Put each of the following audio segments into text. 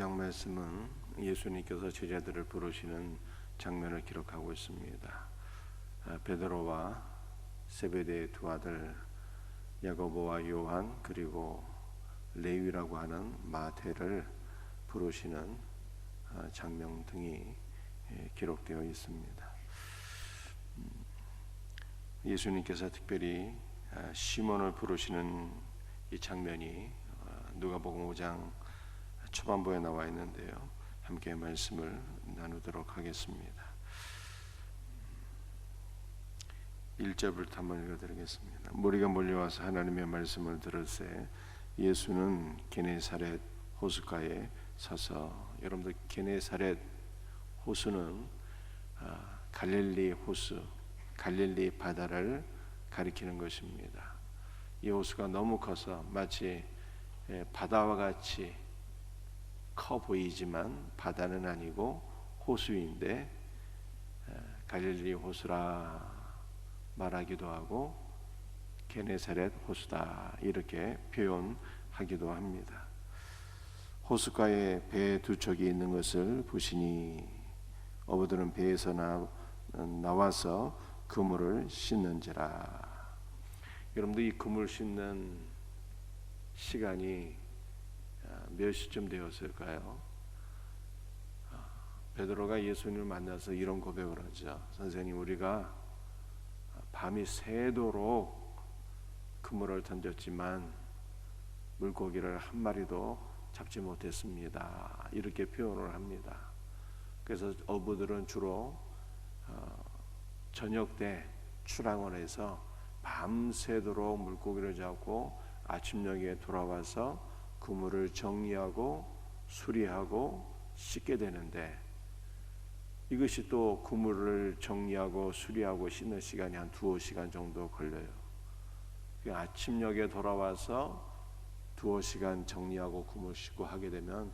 5장 말씀은 예수님께서 제자들을 부르시는 장면을 기록하고 있습니다. 베드로와 세베대의 두 아들 야고보와 요한 그리고 레위라고 하는 마태를 부르시는 장면 등이 기록되어 있습니다. 예수님께서 특별히 시몬을 부르시는 이 장면이 누가복음 5장 초반부에 나와 있는데요. 함께 말씀을 나누도록 하겠습니다. 1절부터 한번 읽어드리겠습니다. 무리가 몰려와서 하나님의 말씀을 들을새 예수는 게네사렛 호숫가에 서서, 여러분들 게네사렛 호수는 갈릴리 호수, 갈릴리 바다를 가리키는 것입니다. 이 호수가 너무 커서 마치 바다와 같이 커 보이지만 바다는 아니고 호수인데 갈릴리 호수라 말하기도 하고 게네사렛 호수다 이렇게 표현하기도 합니다. 호숫가에 배 두 척이 있는 것을 보시니 어부들은 배에서 나와서 그물을 씻는지라. 여러분들 이 그물 씻는 시간이 몇 시쯤 되었을까요? 베드로가 예수님을 만나서 이런 고백을 하죠. 선생님, 우리가 밤이 새도록 그물을 던졌지만 물고기를 한 마리도 잡지 못했습니다. 이렇게 표현을 합니다. 그래서 어부들은 주로 저녁 때 출항을 해서 밤새도록 물고기를 잡고 아침녘에 돌아와서 그물을 정리하고 수리하고 씻게 되는데, 이것이 또 그물을 정리하고 수리하고 씻는 시간이 한 2-5시간 정도 걸려요. 아침녘에 돌아와서 2-5시간 정리하고 그물 씻고 하게 되면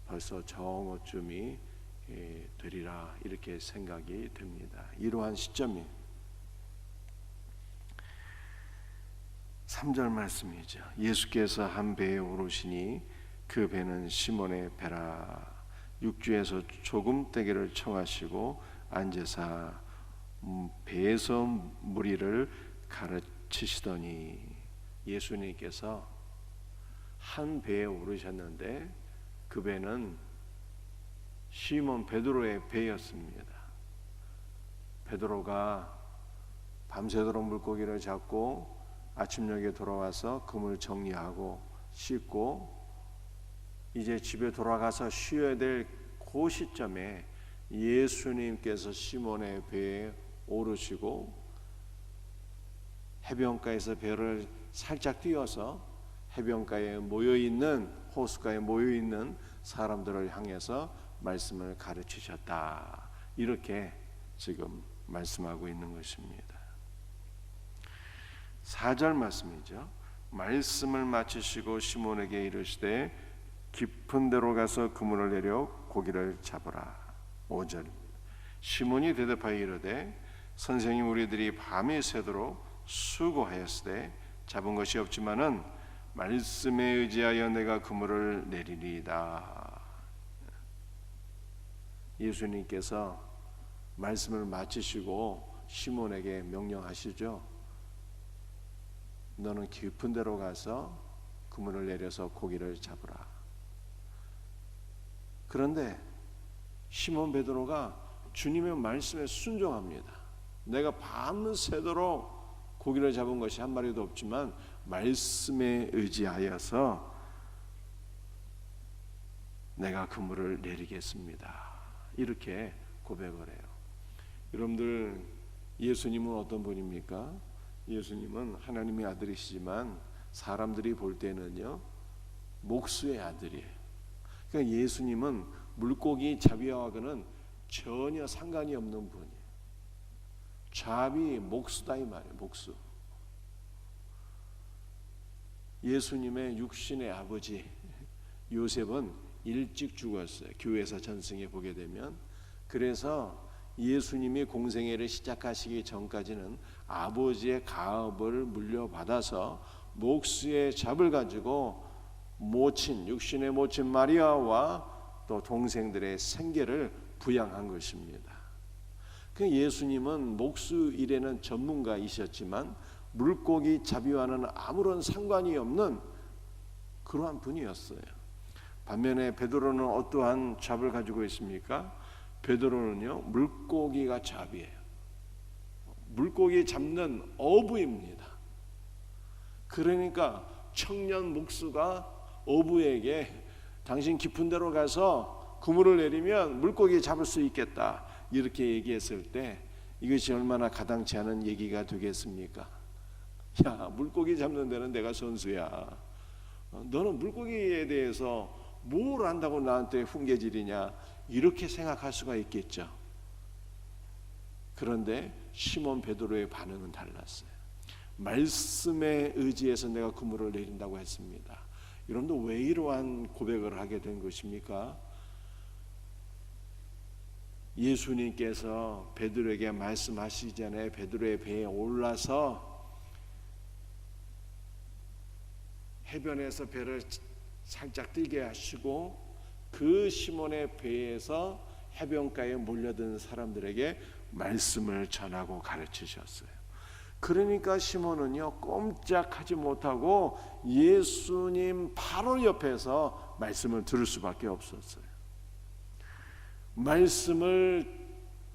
벌써 정오쯤이 되리라 이렇게 생각이 됩니다. 이러한 시점이 3절 말씀이죠. 예수께서 한 배에 오르시니 그 배는 시몬의 배라. 육지에서 조금 떼기를 청하시고 앉으사 배에서 무리를 가르치시더니, 예수님께서 한 배에 오르셨는데 그 배는 시몬 베드로의 배였습니다. 베드로가 밤새도록 물고기를 잡고 아침녘에 돌아와서 그물 정리하고 씻고 이제 집에 돌아가서 쉬어야 될 그 시점에 예수님께서 시몬의 배에 오르시고 해변가에서 배를 살짝 띄워서 해변가에 모여있는, 호숫가에 모여있는 사람들을 향해서 말씀을 가르치셨다 이렇게 지금 말씀하고 있는 것입니다. 4절 말씀이죠. 말씀을 마치시고 시몬에게 이르시되 깊은 데로 가서 그물을 내려 고기를 잡으라. 5절 시몬이 대답하여 이르되 선생님, 우리들이 밤이 새도록 수고하였으되 잡은 것이 없지만은 말씀에 의지하여 내가 그물을 내리리이다. 예수님께서 말씀을 마치시고 시몬에게 명령하시죠. 너는 깊은 데로 가서 그물을 내려서 고기를 잡으라. 그런데 시몬 베드로가 주님의 말씀에 순종합니다. 내가 밤새도록 고기를 잡은 것이 한 마리도 없지만 말씀에 의지하여서 내가 그물을 내리겠습니다. 이렇게 고백을 해요. 여러분들, 예수님은 어떤 분입니까? 예수님은 하나님의 아들이시지만 사람들이 볼 때는요 목수의 아들이에요. 그러니까 예수님은 물고기 잡이와는 전혀 상관이 없는 분이에요. 잡이 목수다 이 말이에요. 목수. 예수님의 육신의 아버지 요셉은 일찍 죽었어요. 교회에서 전승에 보게 되면. 그래서 예수님이 공생애를 시작하시기 전까지는 아버지의 가업을 물려받아서 목수의 잡을 가지고 모친, 육신의 모친 마리아와 또 동생들의 생계를 부양한 것입니다. 그 예수님은 목수 일에는 전문가이셨지만 물고기 잡이와는 아무런 상관이 없는 그러한 분이었어요. 반면에 베드로는 어떠한 잡을 가지고 있습니까? 베드로는요, 물고기가 잡이에요. 물고기 잡는 어부입니다. 그러니까 청년 목수가 어부에게 당신 깊은 데로 가서 그물을 내리면 물고기 잡을 수 있겠다 이렇게 얘기했을 때 이것이 얼마나 가당치 않은 얘기가 되겠습니까? 야, 물고기 잡는 데는 내가 선수야. 너는 물고기에 대해서 뭘 안다고 나한테 훈계질이냐 이렇게 생각할 수가 있겠죠. 그런데 시몬 베드로의 반응은 달랐어요. 말씀에 의지해서 내가 그물을 내린다고 했습니다. 여러분도 왜 이러한 고백을 하게 된 것입니까? 예수님께서 베드로에게 말씀하시기 전에 베드로의 배에 올라서 해변에서 배를 살짝 뛰게 하시고 그 시몬의 배에서 해변가에 몰려든 사람들에게 말씀을 전하고 가르치셨어요. 그러니까 시몬은요, 꼼짝하지 못하고 예수님 바로 옆에서 말씀을 들을 수밖에 없었어요. 말씀을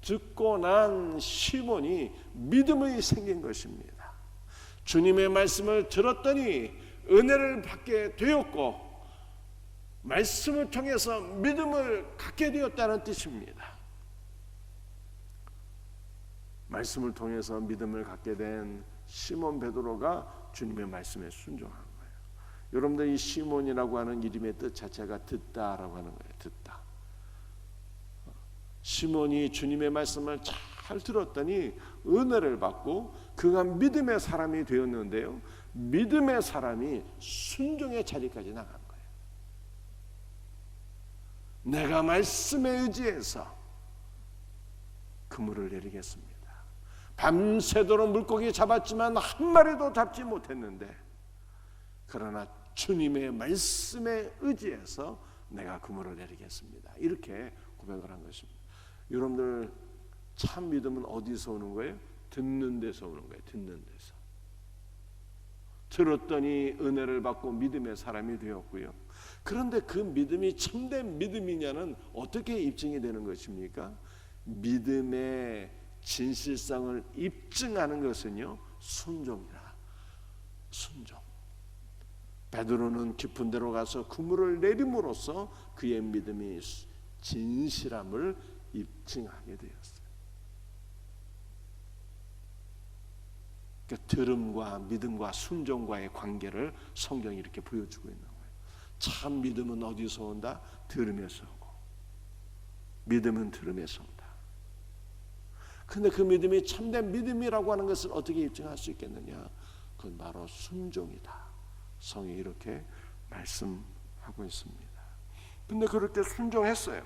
듣고 난 시몬이 믿음이 생긴 것입니다. 주님의 말씀을 들었더니 은혜를 받게 되었고 말씀을 통해서 믿음을 갖게 되었다는 뜻입니다. 말씀을 통해서 믿음을 갖게 된 시몬 베드로가 주님의 말씀에 순종한 거예요. 여러분들 이 시몬이라고 하는 이름의 뜻 자체가 듣다라고 하는 거예요. 듣다. 시몬이 주님의 말씀을 잘 들었더니 은혜를 받고 그가 믿음의 사람이 되었는데요, 믿음의 사람이 순종의 자리까지 나간 거예요. 내가 말씀에 의지해서 그물을 내리겠습니다. 밤새도록 물고기 잡았지만 한 마리도 잡지 못했는데 그러나 주님의 말씀에 의지해서 내가 그물을 내리겠습니다. 이렇게 고백을 한 것입니다. 여러분들 참 믿음은 어디서 오는 거예요? 듣는 데서 오는 거예요. 듣는 데서. 들었더니 은혜를 받고 믿음의 사람이 되었고요. 그런데 그 믿음이 참된 믿음이냐는 어떻게 입증이 되는 것입니까? 믿음의 진실성을 입증하는 것은요, 순종이라. 순종. 베드로는 깊은 데로 가서 그물을 내림으로써 그의 믿음이 진실함을 입증하게 되었어요. 그러니까 들음과 믿음과 순종과의 관계를 성경이 이렇게 보여주고 있는 거예요. 참 믿음은 어디서 온다? 들음에서 오고 믿음은 들음에서 온다. 근데 그 믿음이 참된 믿음이라고 하는 것을 어떻게 입증할 수 있겠느냐? 그건 바로 순종이다. 성이 이렇게 말씀하고 있습니다. 근데 그렇게 순종했어요.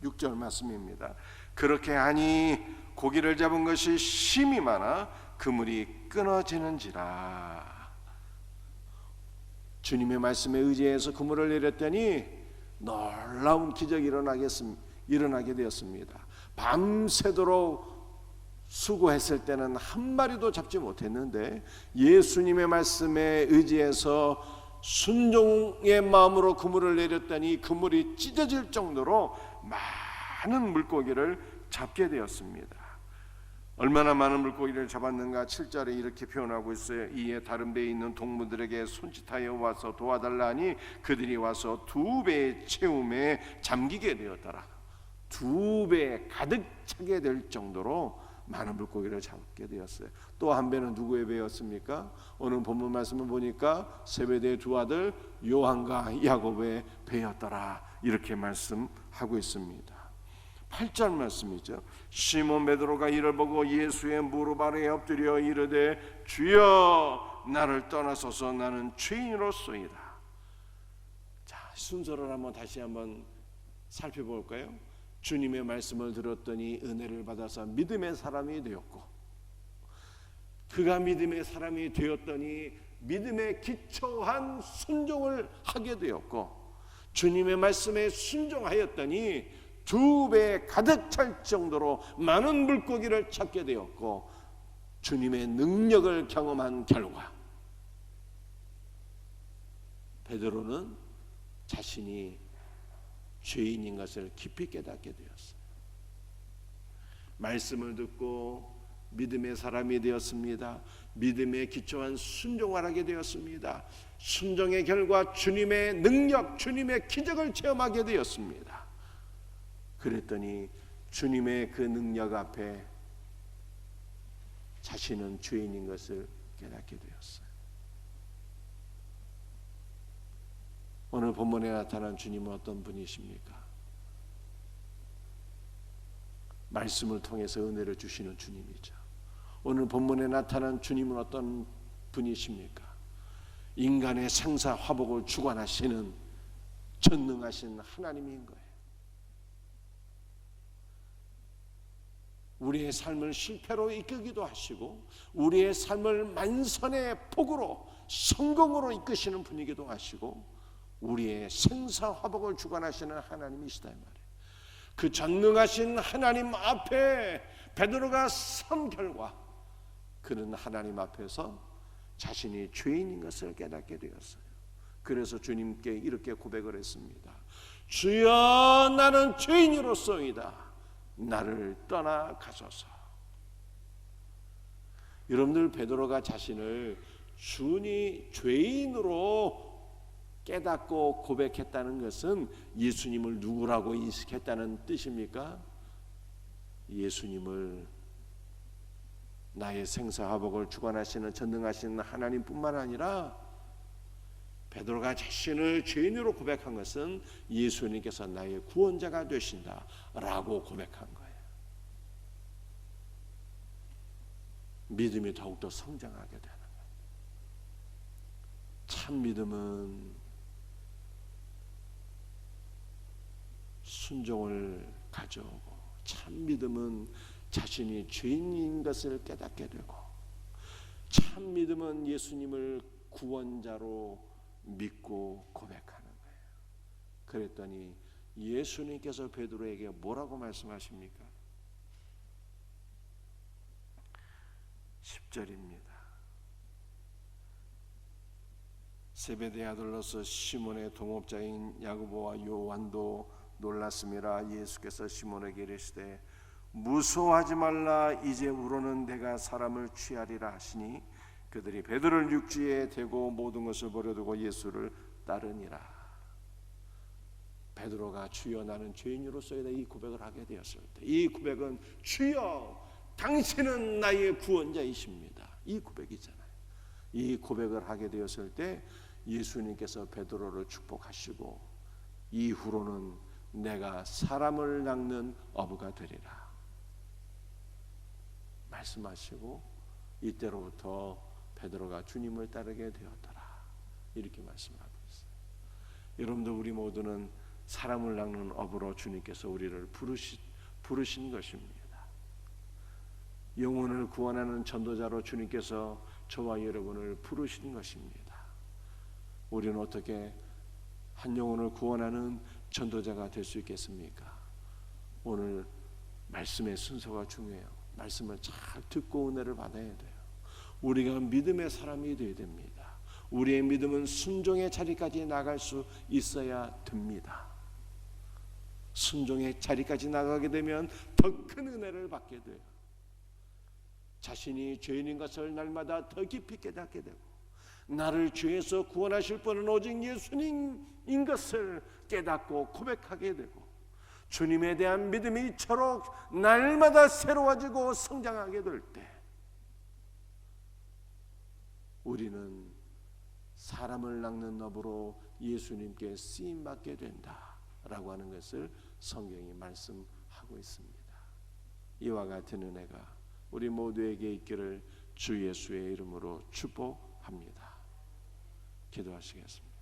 6절 말씀입니다. 그렇게 하니 고기를 잡은 것이 심이 많아 그물이 끊어지는지라. 주님의 말씀에 의지해서 그물을 내렸더니 놀라운 기적이 일어나게 되었습니다. 밤새도록 수고했을 때는 한 마리도 잡지 못했는데 예수님의 말씀에 의지해서 순종의 마음으로 그물을 내렸더니 그물이 찢어질 정도로 많은 물고기를 잡게 되었습니다. 얼마나 많은 물고기를 잡았는가 7절에 이렇게 표현하고 있어요. 이에 다른 배에 있는 동무들에게 손짓하여 와서 도와달라 하니 그들이 와서 2배의 채움에 잠기게 되었더라. 2배 가득 차게 될 정도로 많은 물고기를 잡게 되었어요. 또 한 배는 누구의 배였습니까? 오늘 본문 말씀을 보니까 세베대의 두 아들 요한과 야곱의 배였더라. 이렇게 말씀하고 있습니다. 8절 말씀이죠. 시몬 베드로가 이를 보고 예수의 무릎 아래에 엎드려 이르되 주여 나를 떠나소서 나는 죄인으로소이다. 자, 순서를 다시 한번 살펴볼까요? 주님의 말씀을 들었더니 은혜를 받아서 믿음의 사람이 되었고, 그가 믿음의 사람이 되었더니 믿음에 기초한 순종을 하게 되었고, 주님의 말씀에 순종하였더니 2배 가득 찰 정도로 많은 물고기를 잡게 되었고, 주님의 능력을 경험한 결과 베드로는 자신이 죄인인 것을 깊이 깨닫게 되었어요. 말씀을 듣고 믿음의 사람이 되었습니다. 믿음에 기초한 순종을 하게 되었습니다. 순종의 결과 주님의 능력, 주님의 기적을 체험하게 되었습니다. 그랬더니 주님의 그 능력 앞에 자신은 죄인인 것을 깨닫게 되었어요. 오늘 본문에 나타난 주님은 어떤 분이십니까? 말씀을 통해서 은혜를 주시는 주님이죠. 오늘 본문에 나타난 주님은 어떤 분이십니까? 인간의 생사화복을 주관하시는 전능하신 하나님인 거예요. 우리의 삶을 실패로 이끌기도 하시고, 우리의 삶을 만선의 복으로 성공으로 이끄시는 분이기도 하시고, 우리의 생사화복을 주관하시는 하나님이시다 이 말이에요. 그 전능하신 하나님 앞에 베드로가 선 결과 그는 하나님 앞에서 자신이 죄인인 것을 깨닫게 되었어요. 그래서 주님께 이렇게 고백을 했습니다. 주여, 나는 죄인으로서이다. 나를 떠나 가소서. 여러분들, 베드로가 자신을 준이 죄인으로 깨닫고 고백했다는 것은 예수님을 누구라고 인식했다는 뜻입니까? 예수님을 나의 생사화복을 주관하시는 전능하신 하나님뿐만 아니라 베드로가 자신을 죄인으로 고백한 것은 예수님께서 나의 구원자가 되신다라고 고백한 거예요. 믿음이 더욱더 성장하게 되는 거예요. 참 믿음은 순종을 가져오고, 참 믿음은 자신이 죄인인 것을 깨닫게 되고, 참 믿음은 예수님을 구원자로 믿고 고백하는 거예요. 그랬더니 예수님께서 베드로에게 뭐라고 말씀하십니까? 10절입니다. 세베대의 아들로서 시몬의 동업자인 야고보와 요한도 놀랐음이라. 예수께서 시몬에게 이르시되 무서워하지 말라. 이제후로는 내가 사람을 취하리라 하시니 그들이 베드로를 육지에 대고 모든 것을 버려두고 예수를 따르니라. 베드로가 주여, 나는 죄인으로서이다 이 고백을 하게 되었을 때, 이 고백은 주여, 당신은 나의 구원자이십니다, 이 고백이잖아요. 이 고백을 하게 되었을 때 예수님께서 베드로를 축복하시고, 이후로는 내가 사람을 낚는 어부가 되리라 말씀하시고, 이때로부터 베드로가 주님을 따르게 되었더라 이렇게 말씀하고 있어요. 여러분들, 우리 모두는 사람을 낚는 어부로 주님께서 우리를 부르신 것입니다. 영혼을 구원하는 전도자로 주님께서 저와 여러분을 부르신 것입니다. 우리는 어떻게 한 영혼을 구원하는 전도자가 될 수 있겠습니까? 오늘 말씀의 순서가 중요해요. 말씀을 잘 듣고 은혜를 받아야 돼요. 우리가 믿음의 사람이 되어야 됩니다. 우리의 믿음은 순종의 자리까지 나갈 수 있어야 됩니다. 순종의 자리까지 나가게 되면 더 큰 은혜를 받게 돼요. 자신이 죄인인 것을 날마다 더 깊이 깨닫게 되고, 나를 죄에서 구원하실 분은 오직 예수님인 것을 깨닫고 고백하게 되고, 주님에 대한 믿음이 이처럼 날마다 새로워지고 성장하게 될 때 우리는 사람을 낚는 어부로 예수님께 쓰임받게 된다라고 하는 것을 성경이 말씀하고 있습니다. 이와 같은 은혜가 우리 모두에게 있기를 주 예수의 이름으로 축복합니다. 기도하시겠습니다.